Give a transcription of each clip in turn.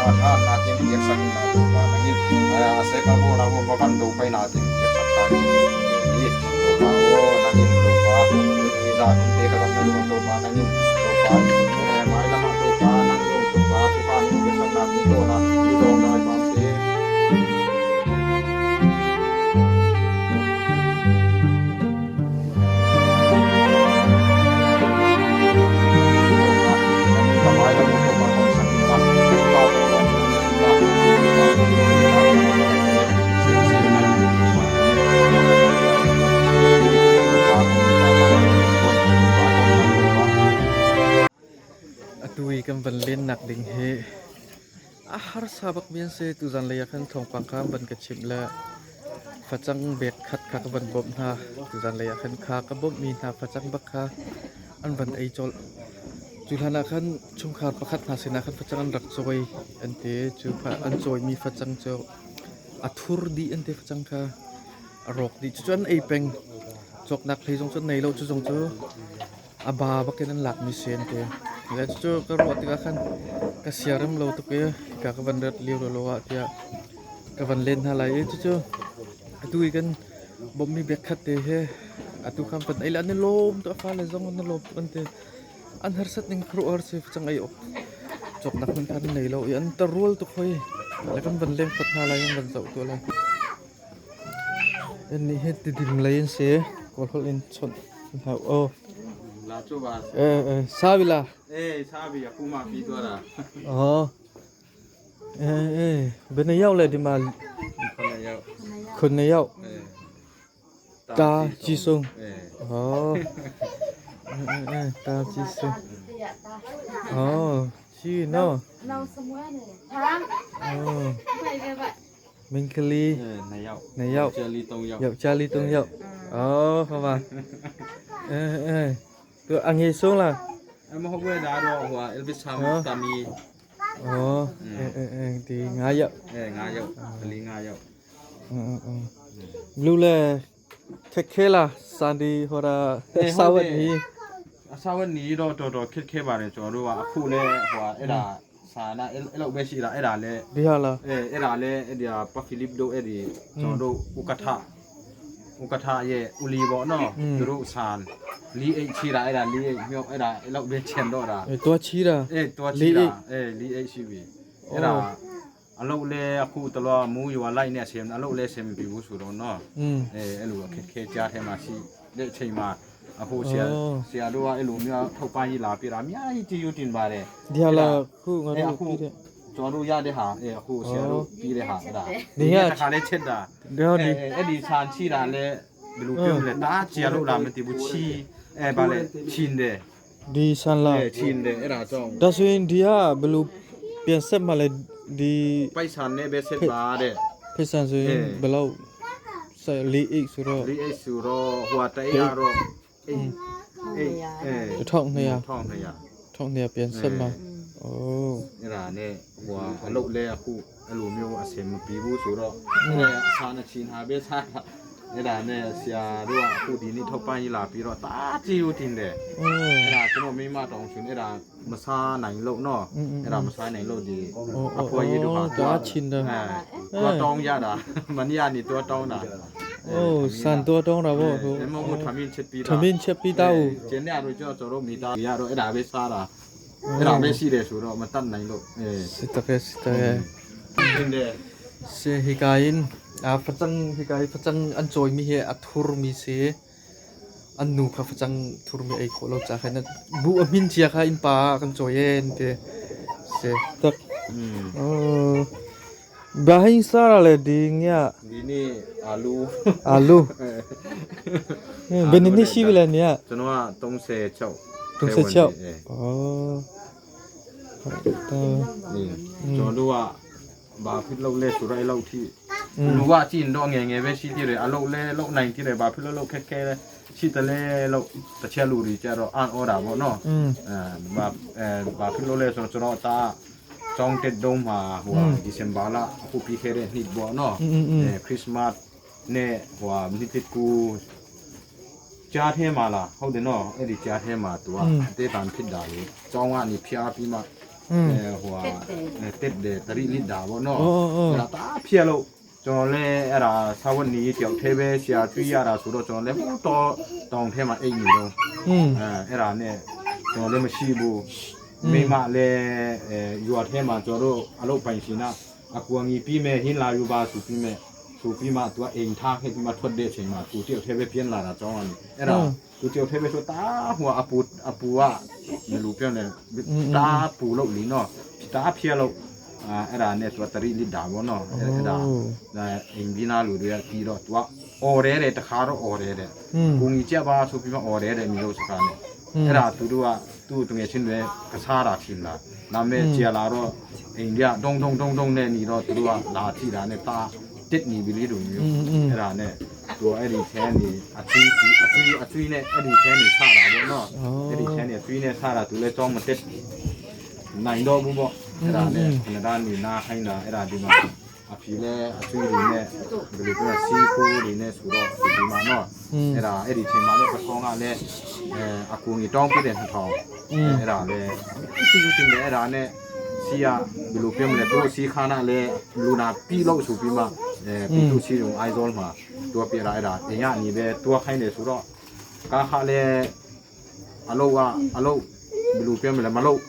Tha natin yaksak na tupa nangin ase ka bo na mo bakan do pai natin yaksak ta ni tupa o nangin tupa ni da kun te ka na mo tupa nangin tupa mai la tupa nangin tupa tupa ni yaksak na ni do na ni do na pa se Atui kan ban len nak ding he har sabak bian se tu zan le yakan thong pangkam ban ka chim la phachang bek khat kha ka ban bom na tu zan le yakan kha ka bom mi na phachang bak kha an ban ei chol chulhana khan chung khar pakhat na sina khan phachang an rak choi ante chu pha an choi mi phachang cho athur di ante phachang kha arok di chuan ei peng chok nak thei jong chu nei lo chu jong chu aba baken an lak mi sen te le chu ka ro ti ka khan ka siaram lo to ke ka ka ban rat liu lo wa tia ka ban len ha lai chu atui kan bom mi bek khat te he atu kham pan ai la ne lom to fa le jong an lom an te an har sat ning khru ar se chang ai ok chok nak min khan nei lo i an ta rol to khoi le kan ban lem khat ha lai ban zau to la en ni he ti dim lai en se ko hol in chon ha o la chu ba sabila sabi ya kuma pi to ra bên này yau le di mal khun này yau ta chi sung ta chi sung chi no mình kali này yau Charlie tông yau không mà tôi ăn nghe xuống là em không quên đã rồi hòa Elvis Hamilton thì ngã dậu ngã dậu lý ngã dậu lưu là khé là sandy hoặc là sao vậy ní đó rồi khé bà này cho rồi à khu này hòa ấy là sa na elo be si la era le dia la era le dia pa Philip do edi cho do ukatha ye uli bo no duru san li e chi ra era li e myo era elo be chen do ra to chi ra to chi ra li e chi bi era alo le aku to lo mu yo lai ne sem alo le sem bi bu su do no elo khe cha the ma si le chei maအခုဆရာတို့ကအဲ့လိုမျိုးထုတ်ပန်းကြီးလာပြတာအများကြီးကြည့်ယူတင်ပါတယ်ဒီဟာလာခုငါတို့ပြီးတဲ့ကျွန်တော်တို့ရတဲ့ဟာအခုဆရာတို့ပြီးတဲ့ဟာအဲ့ဒါဒီကခါလေးချက်တာအဲ့ဒီဆန်ချီတာလဲဘယ်လိုပြောမလဲတားချရလို့လာမသိဘူးချီဗာလဲချင်းတယ်ဒီဆန်လာချင်းတယ်အဲ့ဒါကြောင့်ဒါဆိုရင်ဒီကဘယ်လိုပြန်ဆက်မှလဲဒီပိုက်ဆန်နဲ့ပဲဆက်ပါတဲ့ဖိတ်ဆန်ဆိုရင်ဘယ်လောက်ဆက်4xဆိုတော့4xဆိုတော့ဟိုတရတော့1200ပြန်ဆက်မှာအဲ့ဒါနဲ့ဟိုအလုပ်လဲအခုအဲ့လိုမျိုးအစင်မပြီးဘူးဆိုတော့အဲ့အစားနဲ့ချင်းဟာပဲစားအဲ့ဒါနဲ့ဆရာတို့ကအခုဒီနေ့ထောက်ပံ့ရေးလာပြီးတော့တားကြည့်ဦးတင်တယ်အဲ့ဒါကျွန်တော်မိမတောင်းရှင်အဲ့ဒါမစားနိုင်လို့နော်အဲ့ဒါမစားနိုင်လို့ဒီအဖွားရေးတို့ဟာတားချင်းတယ်ตัวတောင်းရတာမနေ့ကနေตัวတောင်းတာဆန်ตัวတောင်းတာဗောဟိုမဟုတ်ထမင်းချက်ပြီးတာကျင်းရတော့ကျွန်တော်မိသားရတော့အဲ့ဒါပဲစားတာအဲ့ဒါပဲရှိတယ်ဆိုတော့မတတ်နိုင်လို့စစ်တကယ်စေဟီကိုင်းဖတ်ချန်อันจอยมีเฮอัทุรมีเสอันนูค่ะฟังทุรมีไอโคเราจะให้นั่นบูอมินเชียค่ะอินปากันจอยเอ็นเตเสตักบาฮิงซาอะไรดีเนี่ยดีนี่อาลูเบนนี่ชีวิตเนี่ยฉันว่าตรงเสเจ้านี่จอดูว่าบาพิษเราเล่สุดไรเราที่รู้ว่าจีนดองเงี้ยเวชีที่เลยเราเล่เราในที่เลยบาพิษเราแค่ชีตะเล่เราตะเชียลูรีจะเราอ่านออดาบ่เนาะบาพิษเราเล่ส่วนเราตาจองเต็ดดงมาหัวดิเซมบาละผู้ปีเคเรนิดบ่เนาะคริสต์มาสเนี่ยหัวมิติกูจ้าเทมาละเขาเดนเนาะไอ้ดิจ้าเทมาตัวเตตันพิดดาเลยจองว่านี่พิอาปีมา ဟိုတက်တဲ့တရီလစ်ဒါဘောနော် อ๋อ အဲ့ဒါတားဖြစ်လို့ကျွန်တော်လည်းအဲ့ဒါသာဝတ်နီတယောက်သေးပဲဆရာတွေ့ရတာဆိုတော့ကျွန်တော်လည်းဟိုတော့တောင်ထဲမှာအိတ်နေတော့ อืม အဲ့ဒါနဲ့ကျွန်တော်လည်းမရှိဘူးမိမလည်းရွာထဲမှာကျွန်တော်တို့အလုပ်ပိုင်ရှင်နာအကူအညီပြီးမဲ့ဟင်းလာယူပါဆိုပြီးမဲ့ဆိုပြီးမှသူကအိမ်ထားခဲ့ပြီးမှထွက်တဲ့အချိန်မှာသူတယောက်သေးပဲပြင်းလာတာကြောင်းကနေအဲ့ဒါသူတယောက်သေးပဲဆိုတာဟိုအပူကမလူပြောနေတာပူလို့လीနော်တာဖြစ်လို့အဲ့ဒါနဲ့သူကတရီလစ်ဒါဘောနော်အဲ့ဒါအင်ဂျင်နာလူတွေကပြီးတော့သူကအော်ရဲတယ်တခါတော့အော်ရဲတယ် อืม ကိုကြီးကြက်ပါဆိုပြီးမှအော်ရဲတယ်မျိုးစကားနဲ့အဲ့ဒါသူတို့ကသူ့တငယ်ချင်းတွေကစားတာထင်လားနာမည်ကြာလာတော့အိန္ဒိယဒုံနဲ့ညီတော့သူတို့ကလာကြည့်တာနဲ့တာတစ်နေပြီလေတို့မျိုးအဲ့ဒါနဲ့သူအဲ့ဒီချမ်းနေအသီးနဲ့အဲ့ဒီချမ်းနေစားတာပေါ့နော်အဲ့ဒီချမ်းနေအသီးနဲ့စားတာသူလည်းကြောင်းမတက်နိုင်တော့ဘူးပေါ့အဲ့ဒါနဲ့ခဏနေနာခိုင်းတာအဲ့ဒါဒီမှာအဖေလည်းအသွေးတွေနဲ့ဘယ်လိုပြောစီကိုတွေနဲ့ဆိုတော့ဒီမှာတော့အဲ့ဒါအဲ့ဒီချိန်မှာလည်းပထောင်းကလည်းအကူကြီးတောင်းပြတဲ့နှထောင်းအဲ့ဒါလည်းစီးတင်တယ်အဲ့ဒါနဲ့စီရဘယ်လိုပြောမလဲသူတို့စီခါနာလည်းလူနာပြီးလို့ဆိုပြီးမှပြီးသူစီရုံအိုင်ဇောမှာသူကပြလာအဲ့ဒါအရင်ကနေပဲသူကခိုင်းတယ်ဆိုတော့ကားခါလည်းအလုတ်ဘယ်လိုပြောမလဲမလုတ်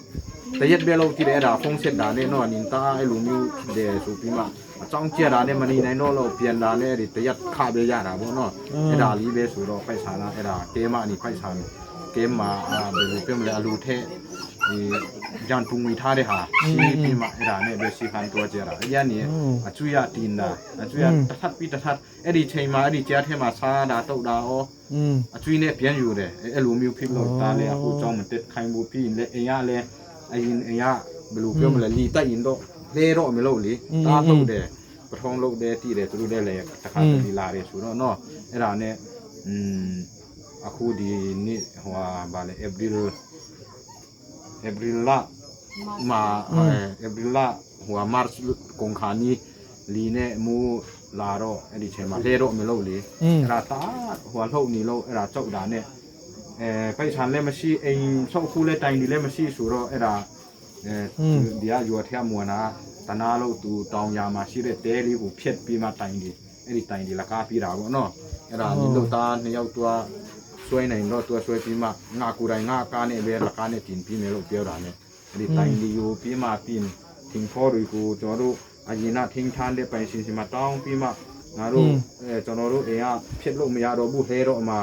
တရက်ပဲလို့ကြည့်တယ်အဲ့ဒါဖုန်းဆက်တာနဲ့တော့နင်တာအဲ့လိုမျိုးတယ်ဆိုပြီးမှအကြောင်းကြက်တာနဲ့မနေနိုင်တော့လို့ပြန်လာနဲ့ဒီတရက်ခပဲရတာပေါ့နော်အဲ့ဒါလေးပဲဆိုတော့ပိုက်ဆာလာအဲ့ဒါကဲမအနီပိုက်ဆာကဲမှာဘယ်လိုပြောမလဲအလူထဲဒီဂျန်ပုံဝီထားတဲ့ဟာစီးပြီးမှအဲ့ဒါနဲ့ပဲစီခံတော့ကြတာအရင်နေအချွေရတင်တာအချွေရတထပ်ပြီးတထပ်အဲ့ဒီချိန်မှာအဲ့ဒီကြားထဲမှာစားတာတုတ်တာဩအချွေနဲ့ပြန်ယူတယ်အဲ့လိုမျိုးဖြစ်လို့ဒါလည်းအခုကြောင်းမတက်ခိုင်းဘူးပြီးလေအရင်လည်းအရင်ဘယ်လိုပြောမလဲလီတိုက်ရင်တော့လဲတော့မလို့လေတာတုတ်တယ်ပထုံးလုပ်တယ်တည်တယ်သူတို့လည်းတစ်ခါတလေလာတယ်ဆိုတော့နော်အဲ့ဒါနဲ့အခုဒီနေ့ဟိုဗာလေဧပြီလမှာဧပြီလဟိုမတ်ကုန်ခါနီလီနဲ့မူလာတော့အဲ့ဒီချိန်မှာလဲတော့မလို့လေအဲ့ဒါတာဟိုလှုပ်နေလို့အဲ့ဒါကြောက်တာနဲ့ပိုက်ဆံလည်းမရှိအိမ်ဆောက်ခုလည်းတိုင်ဒီလည်းမရှိဆိုတော့အဲ့ဒါဒီကရွာထဲမွန်နာတနာလို့သူတောင်ယာမှာရှိတဲ့တဲလေးကိုဖြတ်ပြီးမှတိုင်ဒီအဲ့ဒီတိုင်ဒီလက်ကားပြီးတာပေါ့နော်အဲ့ဒါဒီလို့သားနှစ်ယောက်တော့ဆွဲနိုင်တော့သူဆွဲပြီးမှငါကိုယ်တိုင်ငါကားနဲ့ပဲလက်ကားနဲ့တင်ပြီးမယ်လို့ပြောတာနဲ့အဲ့ဒီတိုင်ဒီကိုပြီးမှပြင်ထင်ဖို့တွေကိုကျွန်တော်တို့အရင်ကထင်းထမ်းတဲ့ပိုင်ရှင်စီမှာတောင်းပြီးမှငါတို့ကျွန်တော်တို့အိမ်ကဖြစ်လို့မရတော့ဘူးဟဲတော့မှာ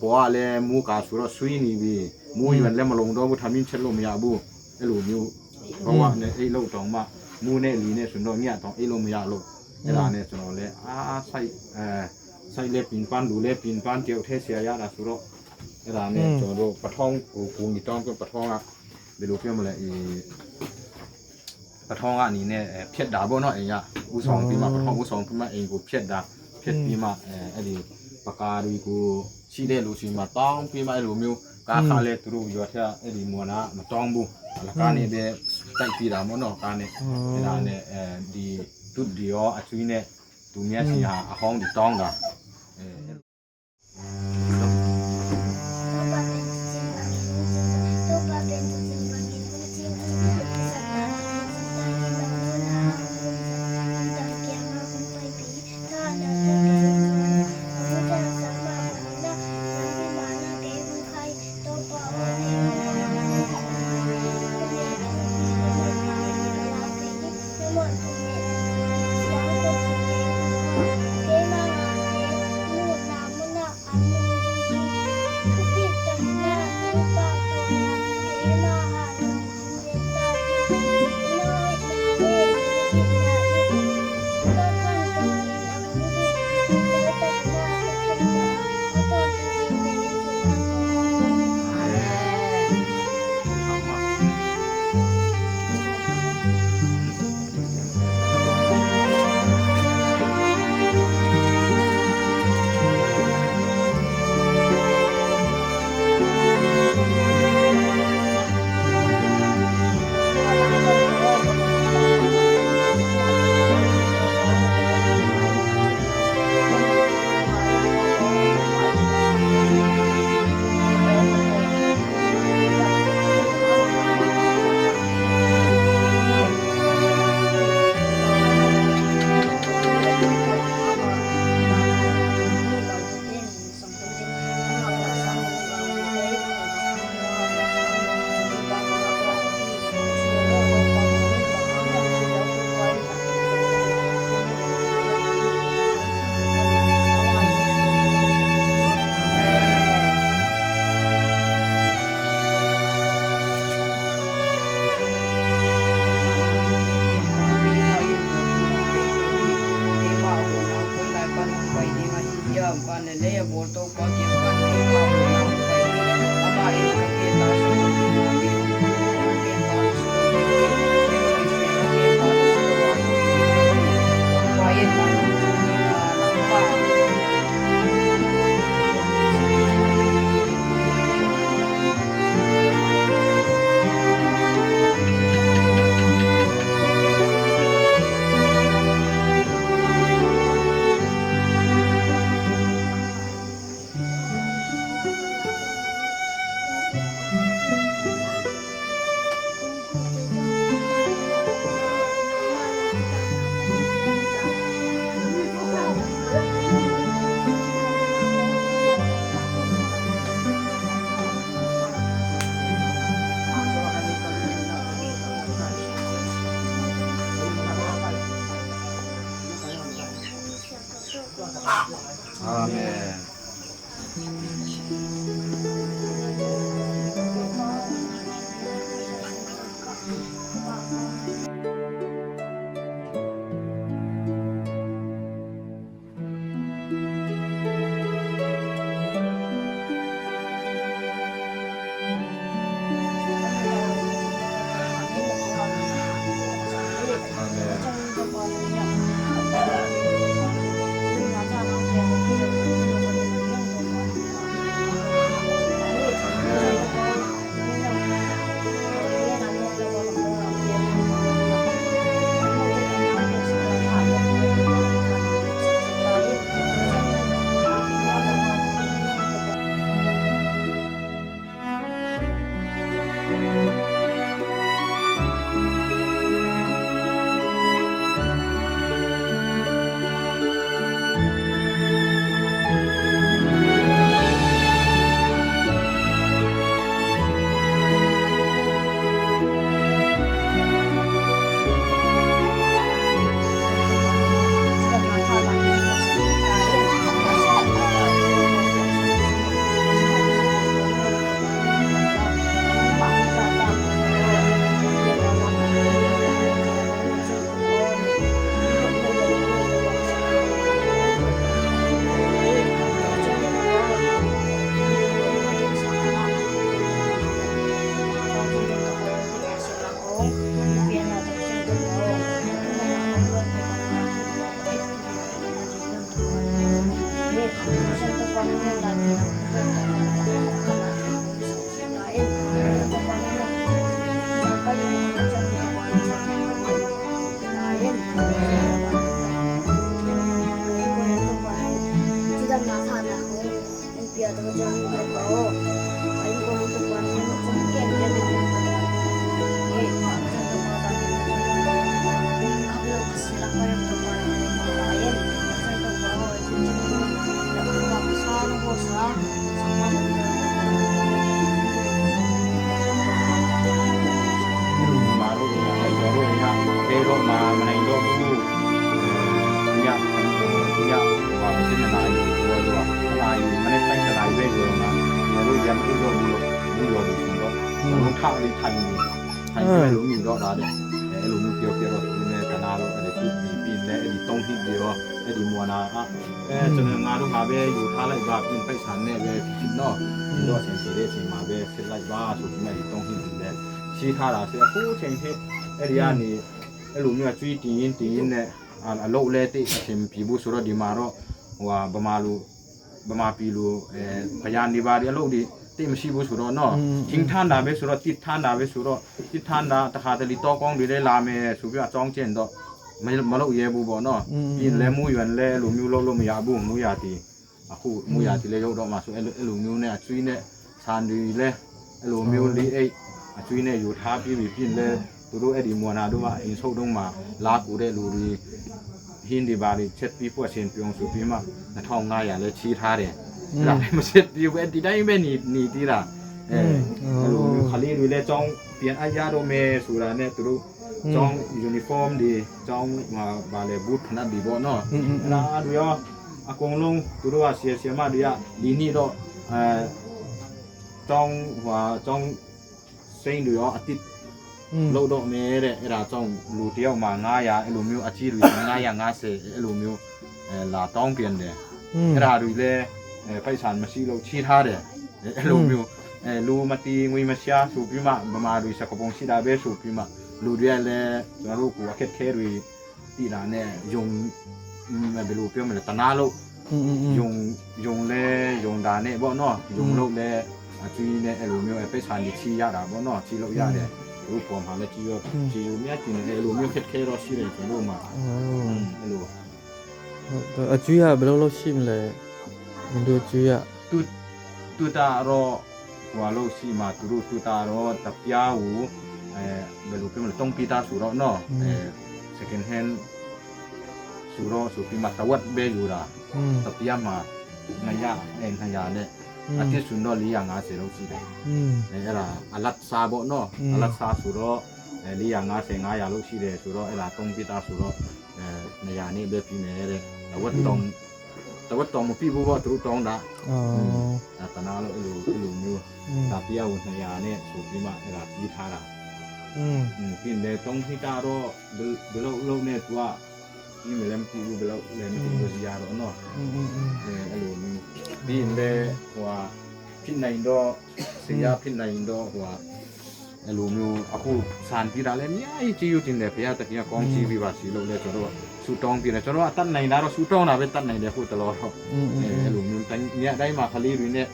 ပေါ်ကလည်းမူကာဆိုတော့ဆွေးနေပြီမူရွယ်လည်းမလုံးတော့ဘူးထမင်းချက်လို့မရဘူးအဲ့လိုမျိုးဘဝနဲ့အိတ်လို့တောင်မှမူနဲ့လီနဲ့ဆိုတော့ညတောင်အိတ်လို့မရလို့အဲ့ဒါနဲ့ကျွန်တော်လည်းဆိုင်လေပင်ပန်းလူလေပင်ပန်းတယောက်ထဲဆရာရတာဆိုတော့အဲ့ဒါနဲ့ကျွန်တော်တို့ပထောင်းကိုမီတောင်းပထောင်းကဘယ်လိုပြောမလဲပထောင်းကအနေနဲ့ဖြတ်တာပေါ့နော်အိမ်ကဥဆောင်ပြီးမှပထောင်းဥဆောင်ပြီးမှအိမ်ကိုဖြတ်တာဖြတ်ပြီးမှအဲ့ဒီပကားတွေကိုရှိတဲ့လူစီမှာတောင်းပြီးမှအဲ့လိုမျိုးကားခါလဲသူတို့ရွာထက်အဲ့ဒီမွန်နာမတောင်းဘူးလကားနေပဲတိုက်ပြီးတာပေါ့နော်ကားနဲ့အဲ့ဒါနဲ့ဒီသူဒီရောအချွေးနဲ့သူမျက်စိဟာအဟောင်းဒီတောင်းတာ เมน ข้าวเลยทันไม่รู้มีก็ได้ไอ้รู้มีเกี่ยวกับตัวเนี่ยตนาเราไอ้ที่มีปีนและไอ้ต้องที่เดียวไอ้ดีมัวนาอ่ะจนงานลูกมาเบยอยู่ท่าไรบ้าปีนไปฉันเนี่ยเบยพินเนาะพินว่าเสียงเสียเสียงมาเบยเสียไรบ้าสุดไม่ต้องที่ดีแล้วชี้ท่าเราเสียผู้เชียงที่ไอ้เดียนี่ไอ้รู้มีว่าจุยตีนเนี่ยโลกเล่ที่เสียงผีบุษรดีมาเราว่าบมาปีลูพยานดีบาร์โลกดีที่มันชีบุสุรเนาะทิ้งท่านดาเบสุรติดท่านดาเบสุรติดท่านดาตะขาตะลิโตกองดีได้ลาเมสุบิอาจ้องเจนดอกไม่มาโลกเยบุบ่เนาะยินเลมูยวนเลลูมิวโลมียาบุมูยาตีอะคูมูยาตีเลยยกดอกมาสุลูมิวเนี่ยจุยเนี่ยซานดีเลลูมิวลีจุยเนี่ยอยู่ท่าพี่วิพินเลยตัวรู้ไอ้ดีมัวนาดูว่าอินโซดงมาลากูได้ลูรีหินดีบารีเช็ดปีพวกเชนปีองสุปีมาทองง่ายอย่างเลยชี้ท่าเนี่ยเราไม่เช็ดดีเวทีได้ไม่หนีทีละลูขาลีดูเลยจ้องเปลี่ยนอายาโดเมสุราเนี่ยตัวรู้จ้องยูนิฟอร์มดีจ้องมาบาเลบูทขนาดดีบ่เนาะแล้วดูย่ออากงลงตัวรู้ว่าเสียมาดูย่าดีนี่ดอกจ้องว่าจ้องเซ็งดูย่ออาทิตย์โลดอกเมเร่เราจ้องลูเดียวมาง่ายอ่ะลูมิวอาชีพง่ายง่ายเสลูมิวลาต้องเปลี่ยนเด้เราดูเลยไปฉันมาชีเราชี้ท่าเด้ลูมิวลูมาตีงวยมาเชียสูบพิมามาดูสักปงชีดาเบสูบพิมาลูเดียเลยเราลูกกูว่าเคสดูตีน่ะเนี่ยยงไม่เป็นลูกเพียงมันตนาลูกยงเลยยงดาเนี่ยบ่เนาะยงลูกเลยจีเนี่ยลูมิวไปฉันดิชี้ยาดาบ่เนาะชี้ลูกยาเด้ลูกผมหาเลยจีอยู่เนี่ยจีเนี่ยลูมิวเคสเราชี้เลยถึงลูกมาลูกจุยอะเบลล์ชิมเลยมันดูจุยอะตุตารอว่าโลซีมาตุตารอตับยาหูเบลูเป็นมันต้องปีตาสุรเนาะsecond hand สุรสุปีมาตะวัดเบยูราตับยามานายานายาเนี่ยอาทิตย์สุนทรลียางาเสโลซีเลยเนี่ยล่ะอลัดซาโบเนาะอลัดซาสุรลียางาเสงายาโลซีเลยสุรต้องปีตาสุรนายานี่เบปีเมเลยตะวัดต้องท แต่ว่าตองมาพี่ผู้ว่าตัวตองด่า อ๋อ ตานาเราลูမျိုးตาเปียวันยาเนี่ยสูบพี่มาเวลาพี่ทาระ พี่เนี่ยต้องพี่ตาโร่เบลโลเนี่ยตัวพี่ไม่เล่นพี่เบลเล่นพี่วิทยาโร่เนาะลูမျိုးพี่เนี่ยว่าพี่ในอินโดเสียพี่ในอินโดว่าลูမျိုးအခုစံပြတာလည်းအများကြီးကြည့်ယူတင်တယ်ဘုရားတခင်ကကောင်းကြည့်ပြီးပါစီလို့လဲကျွန်တော်တို့ဆူတောင်းပြတယ်ကျွန်တော်ကတတ်နိုင်တာတော့ဆူတောင်းတာပဲတတ်နိုင်တယ်ဟုတ်တလို့တော့လူမျိုးတိုင်းညတိုင်းမှာခလေးတွေနဲ့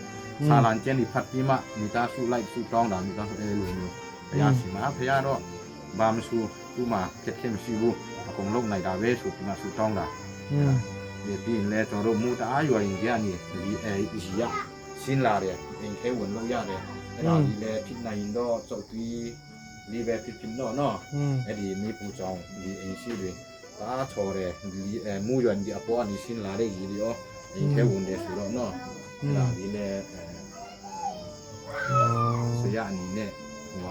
ဆာလန်ကျန်ဒီဖတ်ပြီးမှမိသားစုလိုက်ဆူတောင်းတာမိသားစုလူမျိုးဘုရားစီမှာဘုရားတော့ဘာမဆူသူ့မှာဖြစ်ဖြစ်မရှိဘူးအကုန်လုံးနိုင်တာပဲဆိုပြီးမှဆူတောင်းတာဒီပြီးလဲကျွန်တော်တို့မူတအားရွာရင်ကြနေဒီကြီးရရှင်းလာတယ်အင်ခဲဝင်လို့ရတယ်အဲ့ဒါဒီလေဖြစ်နိုင်တော့စုပ်ပြီးဒီပဲဖြစ်တော့နော်အဲ့ဒီမိပူကြောင်ဒီအင်ရှိတွေတားချော်တယ်ဒီမူရွံဒီအပေါ်အနေရှင်းလာတဲ့ကြီးတွေရောအင်ခဲဝင်တယ်ဆိုတော့နော်အဲ့ဒါဒီလေဆရာအနေနဲ့ဟို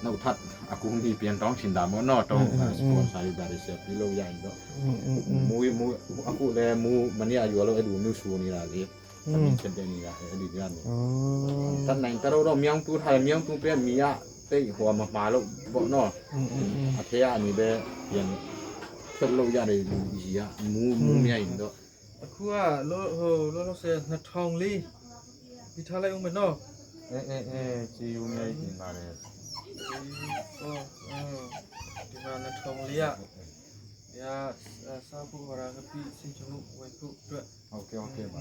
နောက်ထပ်အခုဒီပြန်တောင်းချင်တာမောနော်တောင်းစပွန်ဆာရီဒါရီဆက်ပြီးလို့ရရင်တော့မူအခုလည်းမူမနေ့အရွယ်လို့အဲ့လိုမျိုးဆူနေတာလေအမြင်ချက်တယ်နေတာအဲ့ဒီကနေတတ်နိုင်တော့မြောင်းတူထိုင်မြောင်းတူပြမီရတိတ်ဟိုမှာလို့ပေါ့နော်အဖေကနေပဲပြန်ထွက်လို့ရတယ်လူကြီးကမူမြိုင်တော့ အခုကလောဆယ်2000လေးဒီထားလိုက်အောင်မနော် ကြည်ယူနေနေပါတယ် ဒီမှာ2000လေးရစားဖို့ရကပြီးစင်ချမှုဝယ်ဖို့အတွက် ဟုတ်ကဲ့ပါ